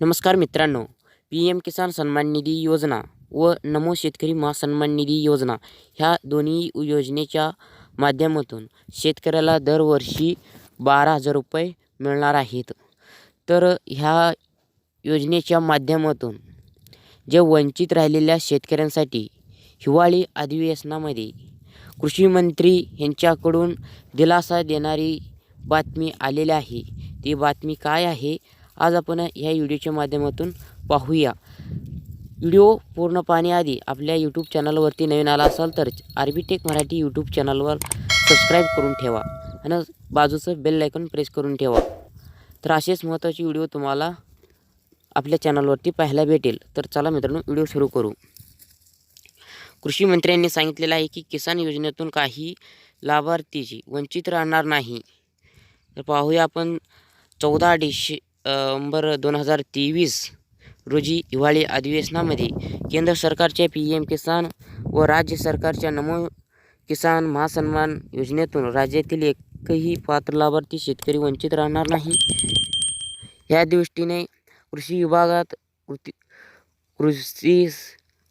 नमस्कार मित्रांनो, PM किसान सन्मान निधी योजना व नमो शेतकरी महासन्मान निधी योजना ह्या दोन्ही योजनेच्या माध्यमातून शेतकऱ्याला दरवर्षी 12,000 रुपये मिळणार आहेत. तर ह्या योजनेच्या माध्यमातून जे वंचित राहिलेल्या शेतकऱ्यांसाठी हिवाळी अधिवेशनामध्ये कृषी मंत्री यांच्याकडून दिलासा देणारी बातमी आलेली आहे. ती बातमी काय आहे आज आपण ह्या व्हिडिओच्या माध्यमातून पाहूया. व्हिडिओ पूर्ण पाहण्याआधी आपल्या यूट्यूब चॅनलवरती नवीन आला असाल तर आरबी टेक मराठी यूट्यूब चॅनलवर सबस्क्राईब करून ठेवा आणि बाजूचं बेल आयकॉन प्रेस करून ठेवा. तर असेच महत्त्वाचे व्हिडिओ तुम्हाला आपल्या चॅनलवरती पाहायला भेटेल. तर चला मित्रांनो, व्हिडिओ सुरू करू. कृषी मंत्र्यांनी सांगितलेलं आहे की किसान योजनेतून काही लाभार्थीची वंचित राहणार नाही. तर पाहूया आपण 14 डिसेंबर 2023 रोजी हिवाळी अधिवेशनामध्ये केंद्र सरकारच्या PM किसान व राज्य सरकारच्या नमो किसान महासन्मान योजनेतून राज्यातील एकही पात्र लाभार्थी शेतकरी वंचित राहणार नाही. या दृष्टीने कृषी विभागात कृषी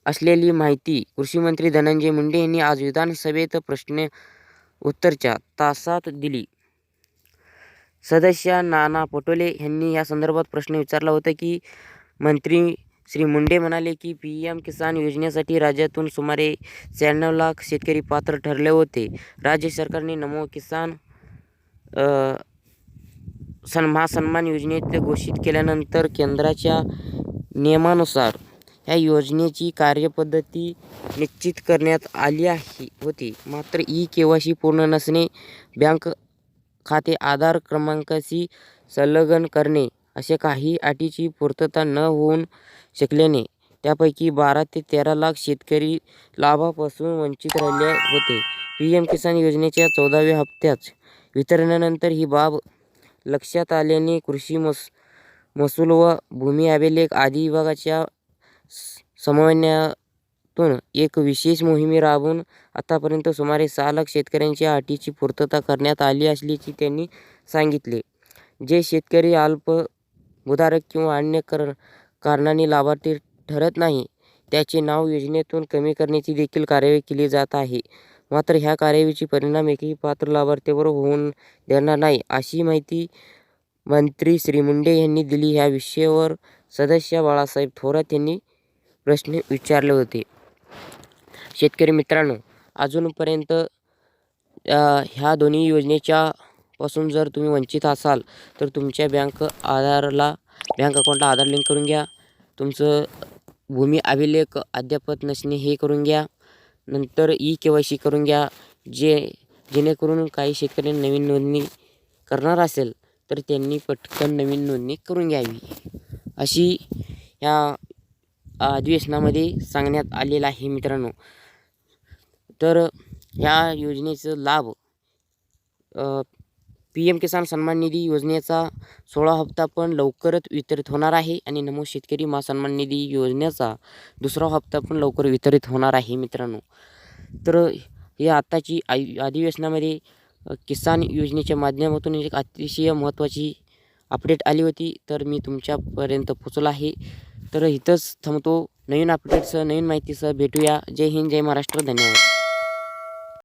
असलेली माहिती कृषी मंत्री धनंजय मुंडे यांनी आज विधानसभेत प्रश्न उत्तरच्या तासात दिली. सदस्य नाना पटोले यांनी या संदर्भात प्रश्न विचारला होता की मंत्री श्री मुंडे म्हणाले की PM किसान योजनेसाठी राज्यातून सुमारे 96 लाख शेतकरी पात्र ठरले होते. राज्य सरकारने नमो किसान महासन्मान योजनेत घोषित केल्यानंतर केंद्राच्या नियमानुसार या योजनेची कार्यपद्धती निश्चित करण्यात आली होती. मात्र KYC पूर्ण नसणे, बँक खाते आधार क्रमांकाशी संलग्न करणे अशा काही अटीची पूर्तता न होऊन शकल्याने त्यापैकी 12 ते 13 लाख शेतकरी लाभापासून वंचित राहिले होते. PM किसान योजनेच्या 14व्या हप्त्याच्या वितरणानंतर ही बाब लक्षात आल्याने कृषी महसूल व भूमी अभिलेख आदी विभागाच्या समन्वयातून एक विशेष मोहीम राबवून आतापर्यंत सुमारे 6 लाख शेतकऱ्यांच्या अटीची पूर्तता करण्यात आली असल्याचे त्यांनी सांगितले. जे शेतकरी अल्पभूधारक किंवा अन्य कारणाने लाभार्थी ठरत नाही त्याचे नाव योजनेतून कमी करण्याची देखील कार्यवाही केली जात आहे. मात्र ह्या कार्यवाहीचे परिणाम एकही पात्र लाभार्थीवर होऊन देणार नाही अशी माहिती मंत्री श्री मुंडे यांनी दिली. ह्या विषयावर सदस्य बाळासाहेब थोरात यांनी प्रश्न विचारले होते. शेतकरी मित्रांनो, अजूनपर्यंत ह्या दोन्ही योजनेच्या पासून जर तुम्ही वंचित असाल तर तुमच्या बँक अकाउंटला आधार लिंक करून घ्या. तुमचं भूमी अभिलेख अद्यापत नसणे हे करून घ्या. नंतर KYC करून घ्या. जेणेकरून काही शेतकऱ्यांनी नवीन नोंदणी करणार असेल तर त्यांनी पटकन नवीन नोंदणी करून घ्यावी अशी ह्या अधिवेशनामध्ये सांगण्यात आलेलं आहे मित्रांनो. तर ह्या योजनेचा लाभ PM किसान सन्मान निधी योजनेचा 16 हप्ता पण लवकरच वितरित होणार आहे आणि नमो शेतकरी महासन्मान निधी योजनेचा 2रा हप्ता पण लवकर वितरित होणार आहे मित्रांनो. तर हे आताची अधिवेशनामध्ये किसान योजनेच्या माध्यमातून एक अतिशय महत्त्वाची अपडेट आली होती. तर मी तुमच्यापर्यंत पोचवला आहे. तर इथंच थांबतो. नवीन अपडेट्ससह नवीन माहितीसह भेटूया. जय हिंद, जय महाराष्ट्र. धन्यवाद.